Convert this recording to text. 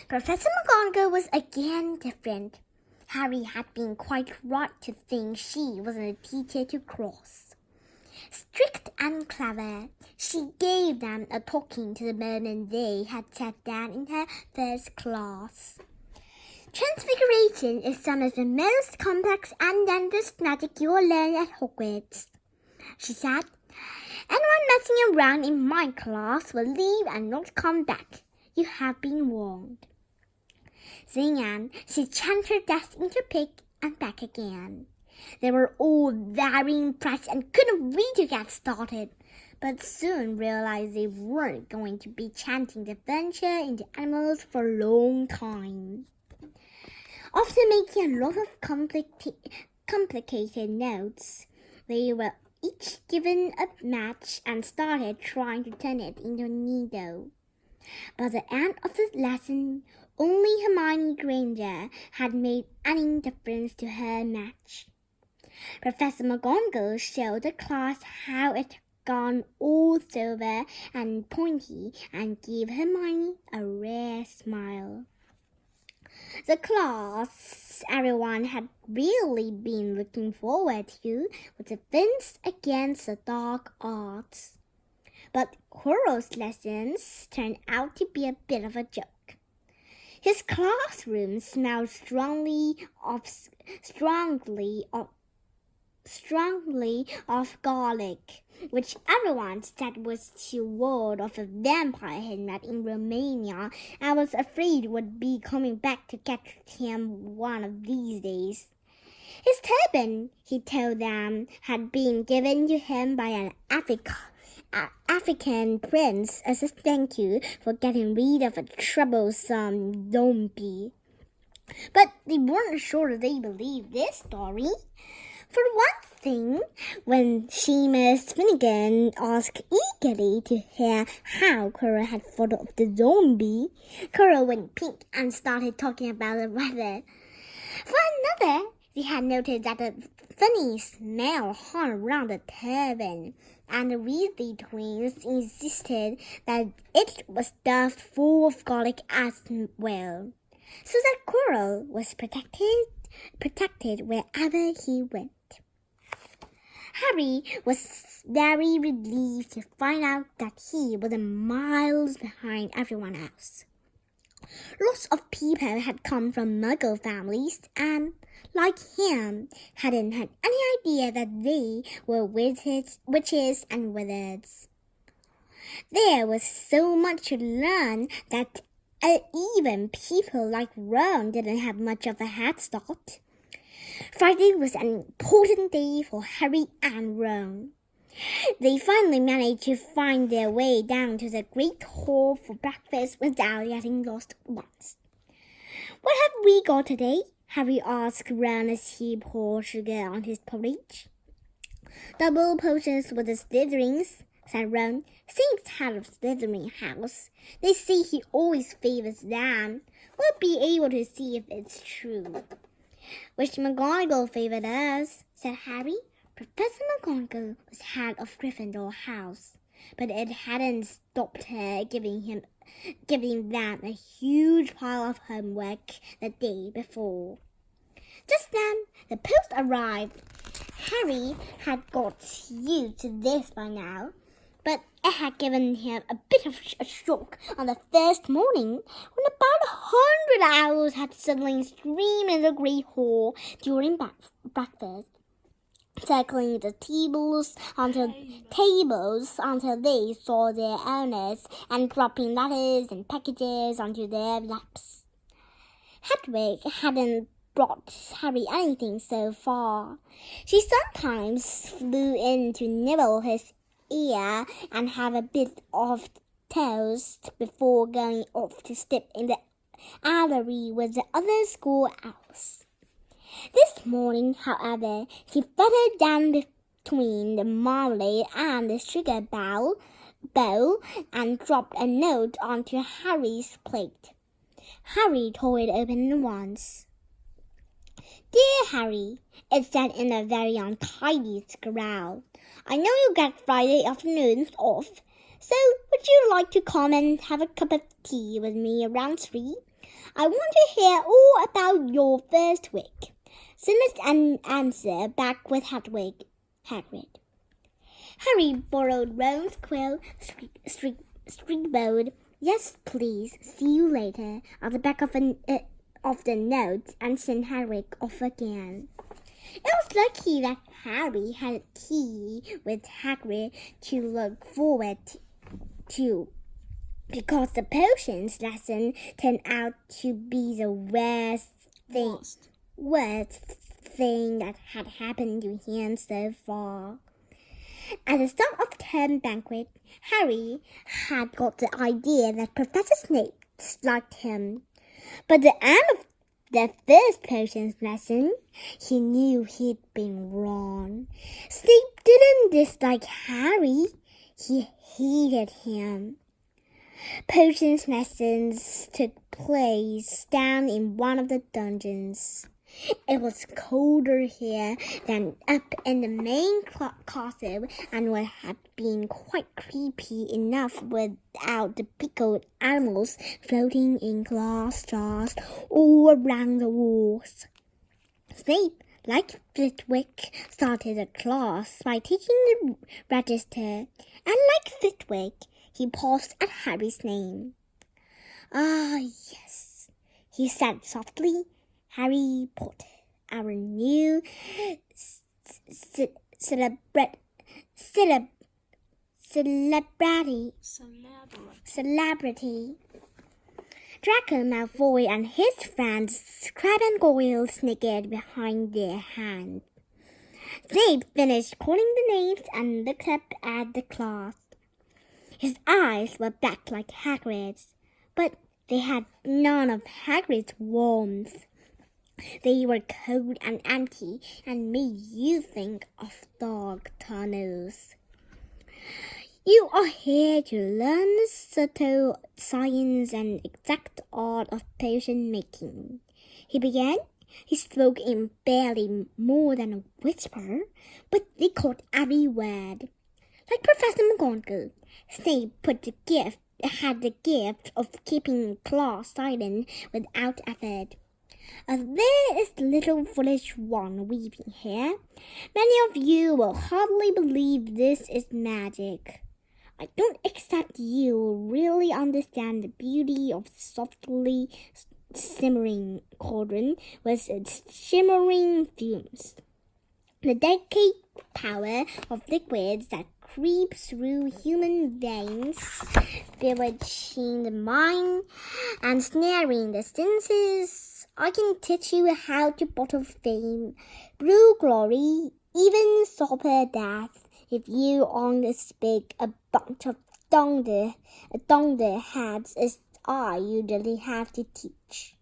Professor McGonagall was again different. Harry had been quite right to think she wasn't a teacher to cross. Strict and clever, she gave them a talking to the moment they had sat down in her first class. Transfiguration is some of the most complex and dangerous magic you will learn at Hogwarts, she said. Anyone messing around in my class will leave and not come back. You have been warned. Saying and she changed her desk into a pig and back again. They were all very impressed and couldn't wait to get started, but soon realized they weren't going to be chanting the adventure into animals for a long time. After making a lot of complicated notes, they were each given a match and started trying to turn it into a needle. By the end of the lesson, only Hermione Granger had made any difference to her match. Professor McGonagall showed the class how it had gone all silver and pointy and gave Hermione a rare smile. The class everyone had really been looking forward to was Defense Against the Dark Arts. But Quirrell's lessons turned out to be a bit of a joke. His classroom smelled strongly of garlic, which everyone said was to ward off a vampire he met in Romania and was afraid would be coming back to catch him one of these days. His turban, he told them, had been given to him by an African prince as a thank you for getting rid of a troublesome zombie. But they weren't sure they believed this story. For one thing, when Seamus Finnegan asked eagerly to hear how Quirrell had thought of the zombie, Quirrell went pink and started talking about the weather. For another, they had noticed that a funny smell hung around the turban, and the Weasley twins insisted that it was stuffed full of garlic as well, so that Quirrell was protected wherever he went. Harry was very relieved to find out that he was miles behind everyone else. Lots of people had come from Muggle families and, like him, hadn't had any idea that they were witches and wizards. There was so much to learn that even people like Ron didn't have much of a head start. Friday was an important day for Harry and Ron. They finally managed to find their way down to the Great Hall for breakfast without getting lost once. "What have we got today?" Harry asked Ron as he poured sugar on his porridge. "Double potions with the Slytherins," said Ron. "Snape's head of Slytherin house. They say he always favors them. We'll be able to see if it's true." "Wish McGonagall favored us," said Harry. Professor McGonagall was head of Gryffindor House, but it hadn't stopped her giving them a huge pile of homework the day before. Just then, the post arrived. Harry had got used to this by now, but it had given him a bit of a shock on the first morning when about 100 owls had suddenly screamed in the Great Hall during breakfast, circling the tables until they saw their owners and dropping letters and packages onto their laps. Hedwig hadn't brought Harry anything so far. She sometimes flew in to nibble his ear and have a bit of toast before going off to sleep in the aviary with the other school owls. This morning, however, he fluttered down between the marmalade and the sugar bowl and dropped a note onto Harry's plate. Harry tore it open at once. "Dear Harry," it said in a very untidy growl, "I know you get Friday afternoons off, so would you like to come and have a cup of tea with me around 3? I want to hear all about your first week. Send an answer back with Hagrid. Harry borrowed Ron's quill, scribbled, "Yes, please, see you later," on the back of the note and sent Harry off again. It was lucky that Harry had a key with Hagrid to look forward to, because the potions lesson turned out to be the worst thing that had happened to him so far. At the start of the term banquet, Harry had got the idea that Professor Snape disliked him. By the end of the first potions lesson, he knew he'd been wrong. Snape didn't dislike Harry. He hated him. Potions lessons took place down in one of the dungeons. It was colder here than up in the main castle, and would have been quite creepy enough without the pickled animals floating in glass jars all around the walls. Snape, like Flitwick, started the class by taking the register, and like Flitwick, he paused at Harry's name. "Ah, yes," he said softly. "Harry Potter, our new celebrity." Draco Malfoy and his friends Crabbe and Goyle snickered behind their hands. Snape finished calling the names and looked up at the class. His eyes were black like Hagrid's, but they had none of Hagrid's warmth. They were cold and empty and made you think of dark tunnels. "You are here to learn the subtle science and exact art of potion making," he began. He spoke in barely more than a whisper, but they caught every word. Like Professor McGonagall, Snape had the gift of keeping class silent without effort. There is little foolish one weeping here. Many of you will hardly believe this is magic. I don't expect you will really understand the beauty of the softly simmering cauldron with its shimmering fumes. The delicate power of liquids that creep through human veins, bewitching the mind and snaring the senses. I can teach you how to bottle fame, brew glory, even suffer death, if you aren't as big a bunch of thunder heads as I usually have to teach.